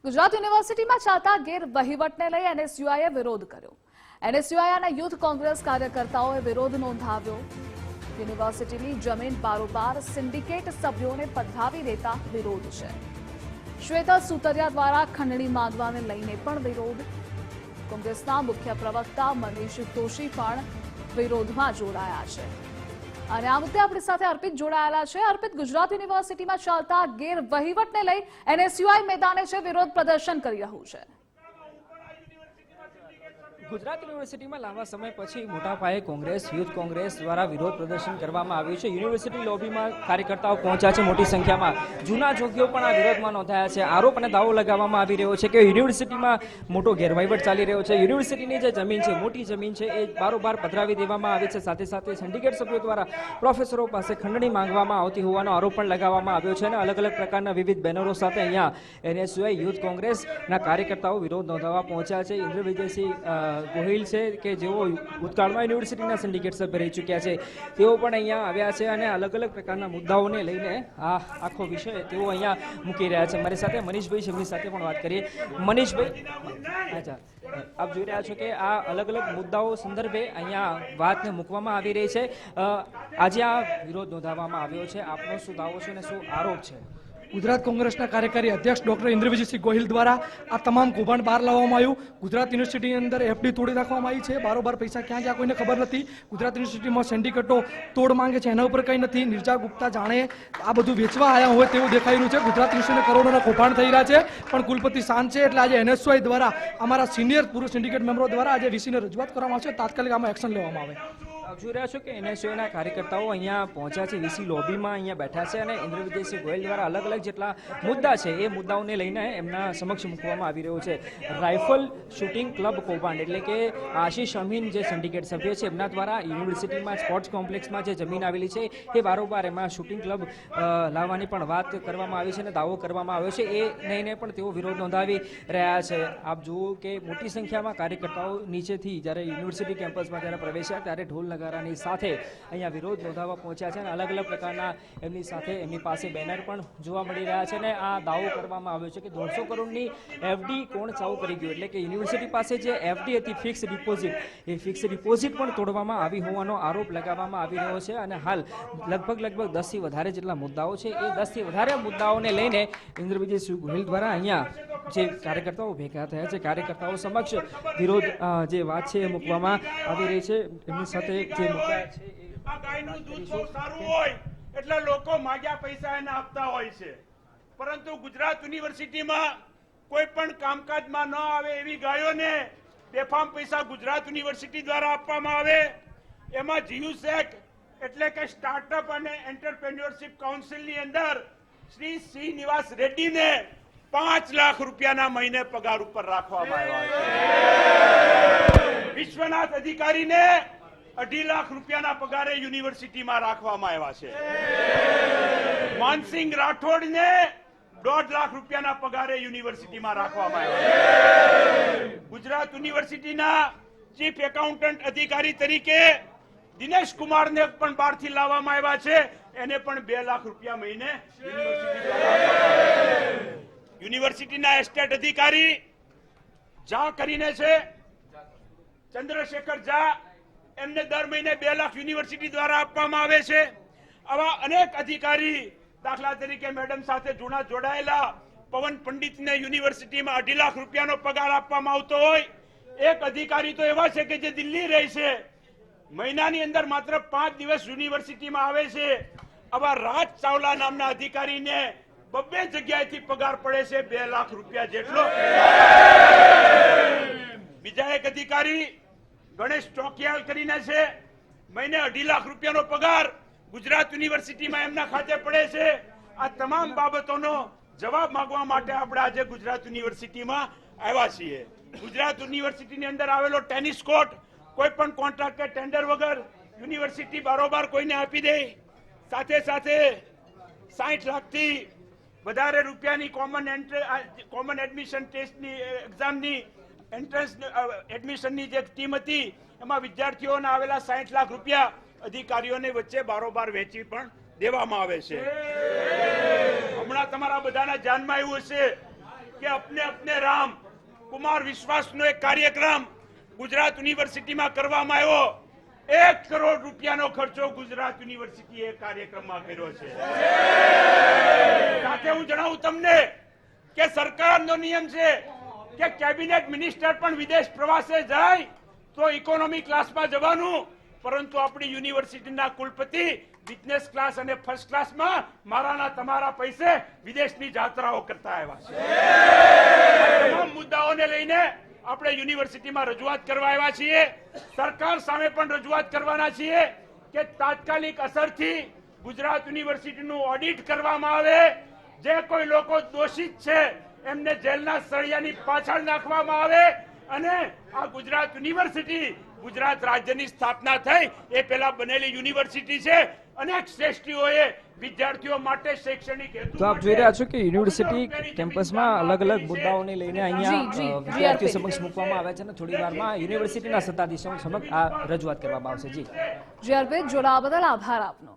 ગુજરાત યુનિવર્સિટીમાં ચાલતા ગેરવહીવટને લઈ એનએસયુઆઈએ વિરોધ કર્યો. એનએસયુઆઈના યુથ કોંગ્રેસ કાર્યકર્તાઓએ વિરોધ નોંધાવ્યો. યુનિવર્સિટીની જમીન બારોબાર સિન્ડિકેટ સભ્યોને પધરાવી દેતા વિરોધ છે. શ્વેતા સુતરિયા દ્વારા ખંડણી માંગવાને લઈને પણ વિરોધ. કોંગ્રેસના મુખ્ય પ્રવક્તા મનીષ દોશી પણ વિરોધમાં જોડાયા છે. અને આ મુદ્દે આપણી સાથે અર્પિત જોડાયેલા છે. અર્પિત, ગુજરાત યુનિવર્સિટીમાં ચાલતા ગેરવહીવટને લઈ એનએસયુઆઈ મેદાને છે, વિરોધ પ્રદર્શન કરી રહ્યું છે. ગુજરાત યુનિવર્સિટીમાં લાંબા સમય પછી મોટા પાયે કોંગ્રેસ યુથ કોંગ્રેસ દ્વારા વિરોધ પ્રદર્શન કરવામાં આવ્યું છે. યુનિવર્સિટી લોબીમાં કાર્યકર્તાઓ પહોંચ્યા છે મોટી સંખ્યામાં. જૂના જોગીઓ પણ આ વિરોધમાં નોંધાયા છે. આરોપ અને દાવો લગાવવામાં આવી રહ્યો છે કે યુનિવર્સિટીમાં મોટો ગેરવહીવટ ચાલી રહ્યો છે. યુનિવર્સિટીની જે જમીન છે, મોટી જમીન છે, એ બારોબાર પધરાવી દેવામાં આવી છે. સાથે સાથે સિન્ડિકેટ સભ્યો દ્વારા પ્રોફેસરો પાસે ખંડણી માંગવામાં આવતી હોવાનો આરોપ પણ લગાવવામાં આવ્યો છે. અને અલગ અલગ પ્રકારના વિવિધ બેનરો સાથે અહીંયા એનએસયુઆઈ યુથ કોંગ્રેસના કાર્યકર્તાઓ વિરોધ નોંધાવવા પહોંચ્યા છે. ઇન્દ્ર વિજયસિંહ ગોહિલ છે કે જેઓ ભૂતકાળમાં યુનિવર્સિટીના સિન્ડિકેટ સભ્ય રહી ચૂક્યા છે, તેઓ પણ અહીંયા આવ્યા છે અને અલગ અલગ પ્રકારના મુદ્દાઓને લઈને આ આખો વિષય તેઓ અહીંયા મૂકી રહ્યા છે. મારી સાથે મનીષભાઈ છે, એમની સાથે પણ વાત કરીએ. મનીષભાઈ, અચ્છા, આપ જોઈ રહ્યા છો કે આ અલગ અલગ મુદ્દાઓ સંદર્ભે અહીંયા વાતને મૂકવામાં આવી રહી છે. આજે આ વિરોધ નોંધાવવામાં આવ્યો છે. આપનો શું દાવો છે અને શું આરોપ છે? ગુજરાત કોંગ્રેસના કાર્યકારી અધ્યક્ષ ડોક્ટર ઇન્દ્ર વિજયસિંહ ગોહિલ દ્વારા આ તમામ કૌભાંડ બહાર લાવવામાં આવ્યું. ગુજરાત યુનિવર્સિટીની અંદર એફડી તોડી નાખવામાં આવી છે. બારોબાર પૈસા ક્યાં ગયા કોઈને ખબર નથી. ગુજરાત યુનિવર્સિટીમાં સિન્ડિકેટો તોડ માંગે છે, એના ઉપર કંઈ નથી. નિર્જા ગુપ્તા જાણે આ બધું વેચવા આવ્યા હોય તેવું દેખાઈ રહ્યું છે. ગુજરાત યુનિવર્સિટીને કરોડોના કૌભાંડ થઈ રહ્યા છે, પણ કુલપતિ શાંત છે. એટલે આજે એનએસયુઆઈ દ્વારા અમારા સિનિયર પૂર્વ સિન્ડિકેટ મેમ્બરો દ્વારા આજે વીસીને રજૂઆત કરવામાં આવશે. તાત્કાલિક આમાં એક્શન લેવામાં આવે. જોઈ રહ્યા છો કે એનએસયુઆઈના કાર્યકર્તાઓ અહીંયા પહોંચ્યા છે, વીસી લોબીમાં અહીંયા બેઠા છે અને ઇન્દ્ર વિજયસિંહ ગોહિલ દ્વારા અલગ અલગ જેટલા મુદ્દા છે એ મુદ્દાઓને લઈને એમના સમક્ષ મૂકવામાં આવી રહ્યો છે. રાઇફલ શૂટિંગ ક્લબ કૌભાંડ એટલે કે આશીષ અમીન જે સિન્ડિકેટ સભ્ય છે, એમના દ્વારા યુનિવર્સિટીમાં સ્પોર્ટ્સ કોમ્પ્લેક્સમાં જે જમીન આવેલી છે એ બારોબાર એમાં શૂટિંગ ક્લબ લાવવાની પણ વાત કરવામાં આવી છે અને દાવો કરવામાં આવ્યો છે. એ લઈને પણ તેઓ વિરોધ નોંધાવી રહ્યા છે. આપ જુઓ કે મોટી સંખ્યામાં કાર્યકર્તાઓ નીચેથી જ્યારે યુનિવર્સિટી કેમ્પસમાં જ્યારે પ્રવેશ્યા ત્યારે ઢોલ નગારાની સાથે અહીંયા વિરોધ નોંધાવવા પહોંચ્યા છે અને અલગ અલગ પ્રકારના એમની સાથે એમની પાસે બેનર પણ જોવા મળી રહ્યા છે. અને આ દાવો કરવામાં આવ્યો છે કે 150 કરોડની એફડી કોણ ચાલુ કરી ગયું, એટલે કે યુનિવર્સિટી પાસે જે એફડી હતી ફિક્સ ડિપોઝિટ, એ ફિક્સ ડિપોઝિટ પણ તોડવામાં આવી હોવાનો આરોપ લગાવવામાં આવી રહ્યો છે. અને હાલ લગભગ 10થી વધારે જેટલા મુદ્દાઓ છે, એ 10થી વધારે મુદ્દાઓને લઈને ઇન્દ્ર વિજયસિંહ ગોહિલ દ્વારા અહીંયા જે કાર્યકર્તાઓ ભેગા થયા છે, કાર્યકર્તાઓ સમક્ષ વિરોધ જે વાત છે એ મૂકવામાં આવી રહી છે. એમની સાથે જે મુદ્દા છે આ ગાયનું દૂધ બહુ સારું હોય એટલે લોકો માગ્યા પૈસા એને આપતા હોય છે, પરંતુ ગુજરાત યુનિવર્સિટીમાં કોઈ પણ કામકાજમાં ન આવે એવી ગાયોને બેફામ પૈસા ગુજરાત યુનિવર્સિટી દ્વારા આપવામાં આવે. એમાં જીયુસેક એટલે કે સ્ટાર્ટઅપ અને એન્ટરપ્રેન્યોરશિપ કાઉન્સિલની અંદર શ્રી શ્રીનિવાસ રેડ્ડીને 5 લાખ રૂપિયાના મહિને પગાર ઉપર રાખવામાં આવ્યા છે. વિશ્વનાથ અધિકારીને 2.5 લાખ રૂપિયાના પગારે યુનિવર્સિટીમાં રાખવામાં આવ્યા છે. માનસિંહ રાઠોડને 1.5 લાખ રૂપિયાના પગારે યુનિવર્સિટીમાં રાખવામાં આવ્યા છે. ગુજરાત યુનિવર્સિટીના ચીફ એકાઉન્ટન્ટ અધિકારી તરીકે દિનેશ કુમારને પણ બહારથી લાવવામાં આવ્યા છે. એને પણ 2 લાખ રૂપિયા મહિને યુનિવર્સિટીના એસ્ટેટ અધિકારી ઝા કરીને છે, ચંદ્રશેખર ઝા, એમને દર મહિને 2 લાખ યુનિવર્સિટી દ્વારા આપવામાં આવે છે. આવા અનેક અધિકારી, દાખલા તરીકે મેડમ સાથે જૂના જોડાયેલા પવન પંડિતને યુનિવર્સિટીમાં 2.5 લાખ રૂપિયાનો પગાર આપવામાં આવતો હોય. એક અધિકારી તો એવા છે કે જે દિલ્હી રહે છે, મહિનાની અંદર માત્ર 5 દિવસ યુનિવર્સિટીમાં આવે છે. આવા રાજ ચાવલા નામના અધિકારીને 2 જગ્યાએથી પગાર પડે છે, 2 લાખ રૂપિયા જેટલો. બીજા એક અધિકારી ગણેશ ચોકિયાલ કરીને છે, મહિને 2.5 લાખ રૂપિયાનો પગાર ગુજરાત યુનિવર્સિટીમાં એમના ખાતે પડે છે. આ તમામ બાબતોનો જવાબ માંગવા માટે આપણે આજે ગુજરાત યુનિવર્સિટીમાં આવ્યા છીએ. ગુજરાત યુનિવર્સિટીની અંદર આવેલો ટેનિસ કોર્ટ કોઈ પણ કોન્ટ્રાક્ટ કે ટેન્ડર વગર યુનિવર્સિટી બારોબાર કોઈને આપી દે. સાથે સાથે 60 લાખથી વધારે રૂપિયાની કોમન એડમિશન ટેસ્ટની એક્ઝામની એન્ટ્રન્સ એડમિશનની જે ટીમ હતી, એમાં વિદ્યાર્થીઓના આવેલા 60 લાખ રૂપિયા અધિકારીઓને વચ્ચે બારોબાર વેચી પણ દેવામાં આવે છે. હમણાં તમારા બધાના ધ્યાનમાં આવ્યું હશે કે અપને અપને રામ કુમાર વિશ્વાસનો એક કાર્યક્રમ ગુજરાત યુનિવર્સિટીમાં કરવામાં આવ્યો. 1 કરોડ રૂપિયાનો ખર્ચો ગુજરાત યુનિવર્સિટીએ કાર્યક્રમમાં કર્યો છે. સાથે હું જણાવું તમને કે સરકારનો નિયમ છે કે કેબિનેટ મિનિસ્ટર પણ વિદેશ પ્રવાસે જાય તો ઇકોનોમી ક્લાસમાં જવાનું, પરંતુ આપણી યુનિવર્સિટીના કુલપતિ બિઝનેસ ક્લાસ અને ફર્સ્ટ ક્લાસમાં મારાના તમારા પૈસે વિદેશની યાત્રાઓ કરતા આવ્યા છે. તમામ મુદ્દાઓને લઈને આપણે યુનિવર્સિટીમાં રજૂઆત કરવા આવ્યા છીએ. સરકાર સામે પણ રજૂઆત કરવાના છીએ કે તાત્કાલિક અસરથી ગુજરાત યુનિવર્સિટીનું ઓડિટ કરવામાં આવે. જે કોઈ લોકો દોષિત છે એમને જેલના સળિયાની પાછળ નાખવામાં આવે અને આ ગુજરાત યુનિવર્સિટી ગુજરાત રાજ્યની સ્થાપના થઈ એ પહેલા બનેલી યુનિવર્સિટી છે. અનેક શ્રેષ્ઠીઓએ વિદ્યાર્થીઓ માટે શૈક્ષણિક હેતુ તો આપ જોઈ રહ્યા છો કે યુનિવર્સિટી કેમ્પસમાં અલગ અલગ મુદ્દાઓને લઈને અહીંયા વિદ્યાર્થીઓ સમક્ષ મૂકવામાં આવ્યા છે અને થોડી વારમાં યુનિવર્સિટીના સત્તાધીશો સમક્ષ આ રજૂઆત કરવામાં આવશે. જી અર્પિત, જોડાવા બદલ આભાર આપનો.